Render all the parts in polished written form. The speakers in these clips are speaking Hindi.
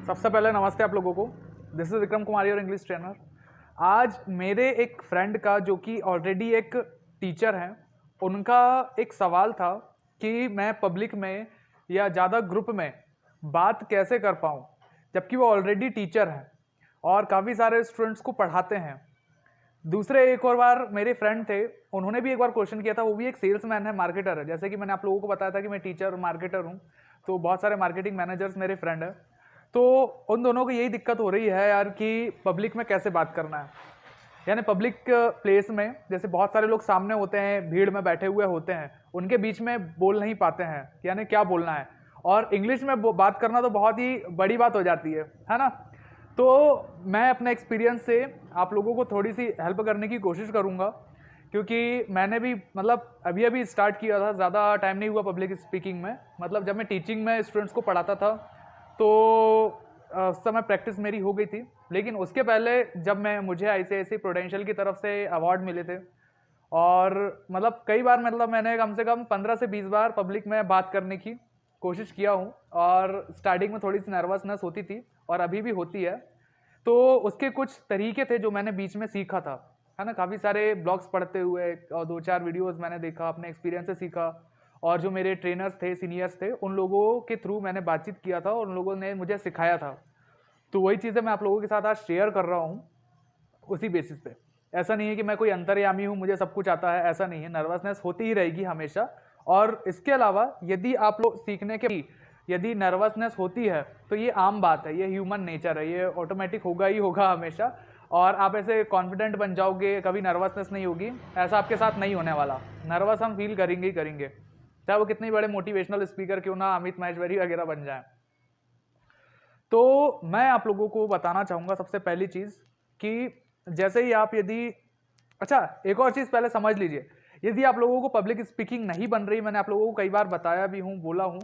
सबसे पहले नमस्ते आप लोगों को। This is Vikram Kumar your English trainer. आज मेरे एक फ्रेंड का जो कि ऑलरेडी एक टीचर हैं, उनका एक सवाल था कि मैं पब्लिक में या ज़्यादा ग्रुप में बात कैसे कर पाऊँ, जबकि वो ऑलरेडी टीचर हैं और काफ़ी सारे स्टूडेंट्स को पढ़ाते हैं। दूसरे एक और बार मेरे फ्रेंड थे, उन्होंने भी एक बार क्वेश्चन किया था। वो भी एक सेल्समैन है, मार्केटर है। जैसे कि मैंने आप लोगों को बताया था कि मैं टीचर और मार्केटर हूँ, तो बहुत सारे मार्केटिंग मैनेजर्स मेरे फ्रेंड हैं। तो उन दोनों को यही दिक्कत हो रही है यार कि पब्लिक में कैसे बात करना है, यानी पब्लिक प्लेस में जैसे बहुत सारे लोग सामने होते हैं, भीड़ में बैठे हुए होते हैं, उनके बीच में बोल नहीं पाते हैं, यानी क्या बोलना है। और इंग्लिश में बात करना तो बहुत ही बड़ी बात हो जाती है ना। तो मैं अपने एक्सपीरियंस से आप लोगों को थोड़ी सी हेल्प करने की कोशिश करूँगा, क्योंकि मैंने भी मतलब अभी स्टार्ट किया था, ज़्यादा टाइम नहीं हुआ पब्लिक स्पीकिंग में। मतलब जब मैं टीचिंग में स्टूडेंट्स को पढ़ाता था तो उस समय प्रैक्टिस मेरी हो गई थी, लेकिन उसके पहले जब मुझे ICICI प्रूडेंशियल की तरफ से अवार्ड मिले थे और मतलब कई बार मतलब मैंने कम से कम 15 से 20 बार पब्लिक में बात करने की कोशिश किया हूँ। और स्टार्टिंग में थोड़ी सी नर्वसनेस होती थी और अभी भी होती है। तो उसके कुछ तरीके थे जो मैंने बीच में सीखा था, है ना। काफ़ी सारे ब्लॉग्स पढ़ते हुए और 2-4 वीडियोस मैंने देखा, अपने एक्सपीरियंस से सीखा, और जो मेरे ट्रेनर्स थे, सीनियर्स थे, उन लोगों के थ्रू मैंने बातचीत किया था और उन लोगों ने मुझे सिखाया था। तो वही चीज़ें मैं आप लोगों के साथ आज शेयर कर रहा हूँ उसी बेसिस पे। ऐसा नहीं है कि मैं कोई अंतर्यामी हूँ, मुझे सब कुछ आता है, ऐसा नहीं है। नर्वसनेस होती ही रहेगी हमेशा। और इसके अलावा यदि आप लोग सीखने के यदि नर्वसनेस होती है तो ये आम बात है, ये ह्यूमन नेचर है, ये ऑटोमेटिक होगा ही होगा हमेशा। और आप ऐसे कॉन्फिडेंट बन जाओगे, कभी नर्वसनेस नहीं होगी, ऐसा आपके साथ नहीं होने वाला। नर्वस हम फील करेंगे ही करेंगे, चाहे वो कितने बड़े मोटिवेशनल स्पीकर क्यों ना अमित महेश्वरी वगैरह बन जाए। तो मैं आप लोगों को बताना चाहूँगा सबसे पहली चीज़ कि जैसे ही आप यदि एक और चीज़ पहले समझ लीजिए। यदि आप लोगों को पब्लिक स्पीकिंग नहीं बन रही, मैंने आप लोगों को कई बार बताया भी हूँ, बोला हूँ,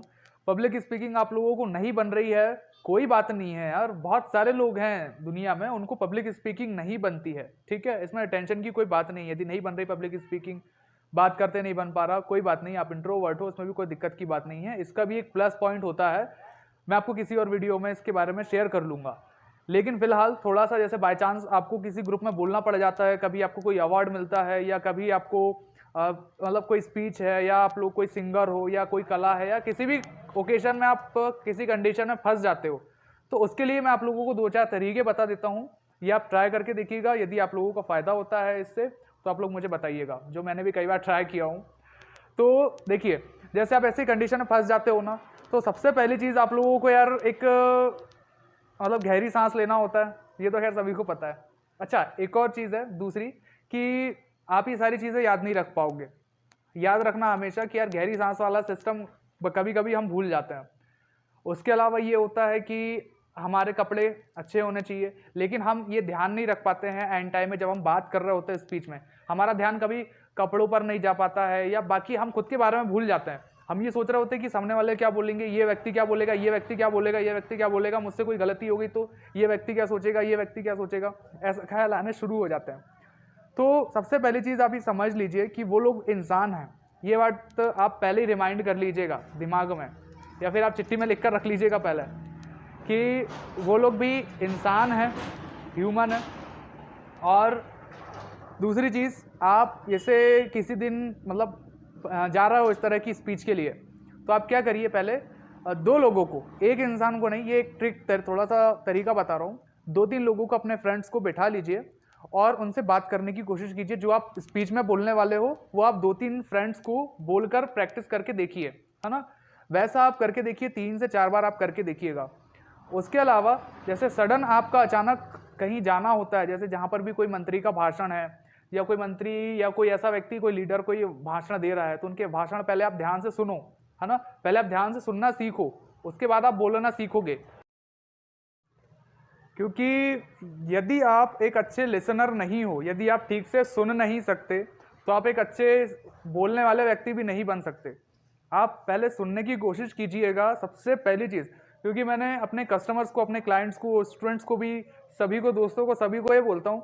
पब्लिक स्पीकिंग आप लोगों को नहीं बन रही है, कोई बात नहीं है यार। बहुत सारे लोग हैं दुनिया में, उनको पब्लिक स्पीकिंग नहीं बनती है, ठीक है। इसमें टेंशन की कोई बात नहीं है। यदि नहीं बन रही पब्लिक स्पीकिंग, बात करते नहीं बन पा रहा, कोई बात नहीं, आप इंट्रोवर्ट हो, उसमें भी कोई दिक्कत की बात नहीं है। इसका भी एक प्लस पॉइंट होता है, मैं आपको किसी और वीडियो में इसके बारे में शेयर कर लूँगा। लेकिन फिलहाल थोड़ा सा जैसे बाय चांस आपको किसी ग्रुप में बोलना पड़ जाता है, कभी आपको कोई अवार्ड मिलता है, या कभी आपको मतलब कोई स्पीच है, या आप लोग कोई सिंगर हो, या कोई कला है, या किसी भी ओकेजन में आप किसी कंडीशन में फंस जाते हो, तो उसके लिए मैं आप लोगों को 2-4 तरीके बता देता हूँ। ये आप ट्राई करके देखिएगा। यदि आप लोगों को फ़ायदा होता है इससे तो आप लोग मुझे बताइएगा, जो मैंने भी कई बार ट्राई किया हूँ। तो देखिए, जैसे आप ऐसी कंडीशन में फंस जाते हो ना, तो सबसे पहली चीज़ आप लोगों को यार एक मतलब गहरी सांस लेना होता है। ये तो खैर सभी को पता है। एक और चीज़ है दूसरी, कि आप ये सारी चीज़ें याद नहीं रख पाओगे। याद रखना हमेशा कि यार गहरी सांस वाला सिस्टम कभी कभी हम भूल जाते हैं। उसके अलावा ये होता है कि हमारे कपड़े अच्छे होने चाहिए, लेकिन हम ये ध्यान नहीं रख पाते हैं एंड टाइम में, जब हम बात कर रहे होते हैं स्पीच में, हमारा ध्यान कभी कपड़ों पर नहीं जा पाता है, या बाकी हम खुद के बारे में भूल जाते हैं। हम ये सोच रहे होते हैं कि सामने वाले क्या बोलेंगे, ये व्यक्ति क्या बोलेगा, ये व्यक्ति क्या बोलेगा, ये व्यक्ति क्या बोलेगा, मुझसे कोई गलती हो गई तो ये व्यक्ति क्या सोचेगा, ये व्यक्ति क्या सोचेगा, ऐसा ख्याल आने शुरू हो जाते हैं। तो सबसे पहली चीज़ आप ये समझ लीजिए कि वो लोग इंसान हैं। ये बात आप पहले ही रिमाइंड कर लीजिएगा दिमाग में, या फिर आप चिट्ठी में लिख कर रख लीजिएगा पहले, कि वो लोग भी इंसान हैं, ह्यूमन है। और दूसरी चीज़, आप जैसे किसी दिन मतलब जा रहा हो इस तरह की स्पीच के लिए, तो आप क्या करिए, पहले 2 लोगों को, एक इंसान को नहीं, ये एक ट्रिक थोड़ा सा तरीका बता रहा हूँ, 2-3 लोगों को, अपने फ्रेंड्स को बैठा लीजिए और उनसे बात करने की कोशिश कीजिए। जो आप स्पीच में बोलने वाले हो वो आप 2-3 फ्रेंड्स को बोलकर प्रैक्टिस करके देखिए, है ना। वैसा आप करके देखिए, 3 से 4 बार आप करके देखिएगा। उसके अलावा जैसे सडन आपका अचानक कहीं जाना होता है, जैसे जहाँ पर भी कोई मंत्री का भाषण है, या कोई मंत्री या कोई ऐसा व्यक्ति, कोई लीडर कोई भाषण दे रहा है, तो उनके भाषण पहले आप ध्यान से सुनो, है ना। पहले आप ध्यान से सुनना सीखो, उसके बाद आप बोलना सीखोगे। क्योंकि यदि आप एक अच्छे लिसनर नहीं हो, यदि आप ठीक से सुन नहीं सकते, तो आप एक अच्छे बोलने वाले व्यक्ति भी नहीं बन सकते। आप पहले सुनने की कोशिश कीजिएगा, सबसे पहली चीज़। क्योंकि मैंने अपने कस्टमर्स को, अपने क्लाइंट्स को, स्टूडेंट्स को भी, सभी को, दोस्तों को, सभी को ये बोलता हूँ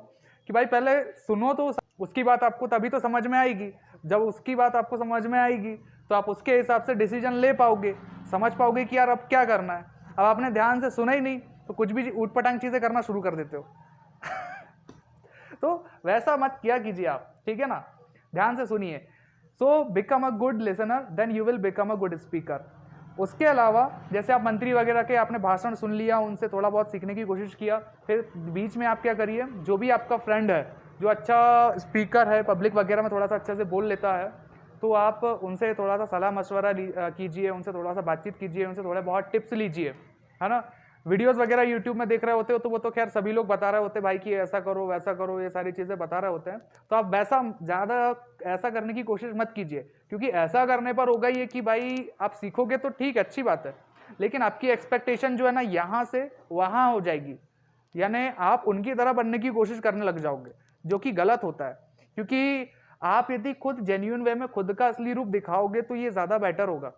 कि भाई पहले सुनो, तो उसकी बात आपको तभी तो समझ में आएगी। जब उसकी बात आपको समझ में आएगी तो आप उसके हिसाब से डिसीजन ले पाओगे, समझ पाओगे कि यार अब क्या करना है। अब आपने ध्यान से सुना ही नहीं, तो कुछ भी ऊट पटांग चीज़ें करना शुरू कर देते हो। तो वैसा मत किया कीजिए आप, ठीक है ना, ध्यान से सुनिए। So become a good listener then you will become a good speaker. उसके अलावा जैसे आप मंत्री वगैरह के आपने भाषण सुन लिया, उनसे थोड़ा बहुत सीखने की कोशिश किया, फिर बीच में आप क्या करिए, जो भी आपका फ्रेंड है जो अच्छा स्पीकर है, पब्लिक वगैरह में थोड़ा सा अच्छे से बोल लेता है, तो आप उनसे थोड़ा सा सलाह मशवरा कीजिए, उनसे थोड़ा सा बातचीत कीजिए, उनसे थोड़े बहुत टिप्स लीजिए, है ना। वीडियोस वगैरह यूट्यूब में देख रहे होते हो तो वो तो खैर सभी लोग बता रहे होते हैं भाई कि ऐसा करो वैसा करो, ये सारी चीज़ें बता रहे होते हैं। तो आप वैसा ज़्यादा ऐसा करने की कोशिश मत कीजिए, क्योंकि ऐसा करने पर होगा ये कि भाई आप सीखोगे तो ठीक, अच्छी बात है, लेकिन आपकी एक्सपेक्टेशन जो है ना यहाँ से वहाँ हो जाएगी, यानी आप उनकी तरह बनने की कोशिश करने लग जाओगे, जो कि गलत होता है। क्योंकि आप यदि खुद जेन्युइन वे में खुद का असली रूप दिखाओगे तो ये ज़्यादा बेटर होगा,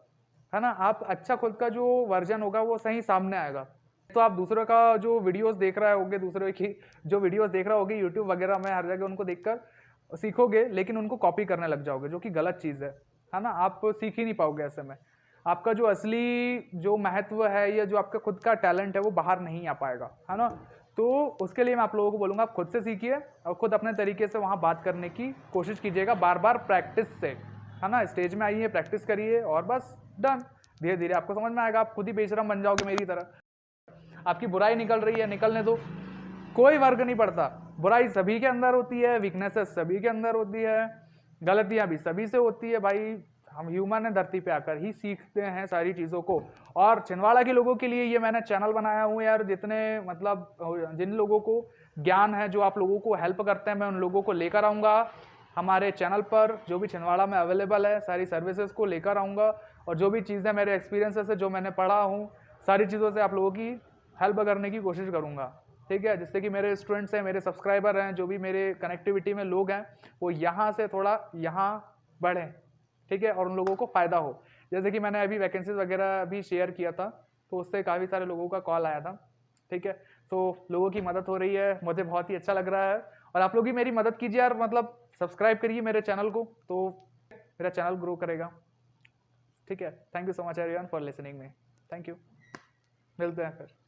है ना। आप अच्छा खुद का जो वर्जन होगा वो सही सामने आएगा। तो आप दूसरों का जो वीडियोस देख रहे होगे, दूसरों की जो वीडियोस देख रहे होगे यूट्यूब वगैरह में, हर जगह उनको देखकर सीखोगे, लेकिन उनको कॉपी करने लग जाओगे, जो कि गलत चीज़ है ना। आप सीख ही नहीं पाओगे ऐसे में, आपका जो असली जो महत्व है या जो आपका खुद का टैलेंट है वो बाहर नहीं आ पाएगा, है ना। तो उसके लिए मैं आप लोगों को बोलूँगा आप खुद से सीखिए और खुद अपने तरीके से वहाँ बात करने की कोशिश कीजिएगा, बार बार प्रैक्टिस से, है ना। स्टेज में आइए, प्रैक्टिस करिए और बस डन। धीरे धीरे आपको समझ में आएगा, आप खुद ही बेशरम बन जाओगे मेरी तरह। आपकी बुराई निकल रही है, निकलने दो, कोई फर्क नहीं पड़ता। बुराई सभी के अंदर होती है, वीकनेसेस सभी के अंदर होती है, गलतियां भी सभी से होती है भाई। हम ह्यूमन है, धरती पे आकर ही सीखते हैं सारी चीज़ों को। और छिंदवाड़ा के लोगों के लिए ये मैंने चैनल बनाया हूँ यार, जितने मतलब जिन लोगों को ज्ञान है, जो आप लोगों को हेल्प करते हैं, मैं उन लोगों को लेकर आऊँगा हमारे चैनल पर, जो भी छिंदवाड़ा में अवेलेबल है सारी सर्विसेज को लेकर आऊँगा। और जो भी चीज़ें मेरे एक्सपीरियंसेस से जो मैंने पढ़ा हूँ, सारी चीज़ों से आप लोगों की हेल्प करने की कोशिश करूँगा, ठीक है। जिससे कि मेरे स्टूडेंट्स हैं, मेरे सब्सक्राइबर हैं, जो भी मेरे कनेक्टिविटी में लोग हैं, वो यहाँ से थोड़ा यहाँ बढ़ें, ठीक है, और उन लोगों को फ़ायदा हो। जैसे कि मैंने अभी वैकेंसीज वगैरह भी शेयर किया था, तो उससे काफ़ी सारे लोगों का कॉल आया था, ठीक है। तो लोगों की मदद हो रही है, मुझे बहुत ही अच्छा लग रहा है। और आप लोग भी मेरी मदद कीजिए यार, मतलब सब्सक्राइब करिए मेरे चैनल को, तो मेरा चैनल ग्रो करेगा, ठीक है। Thank you so much everyone for listening me, thank you, मिलते हैं फिर।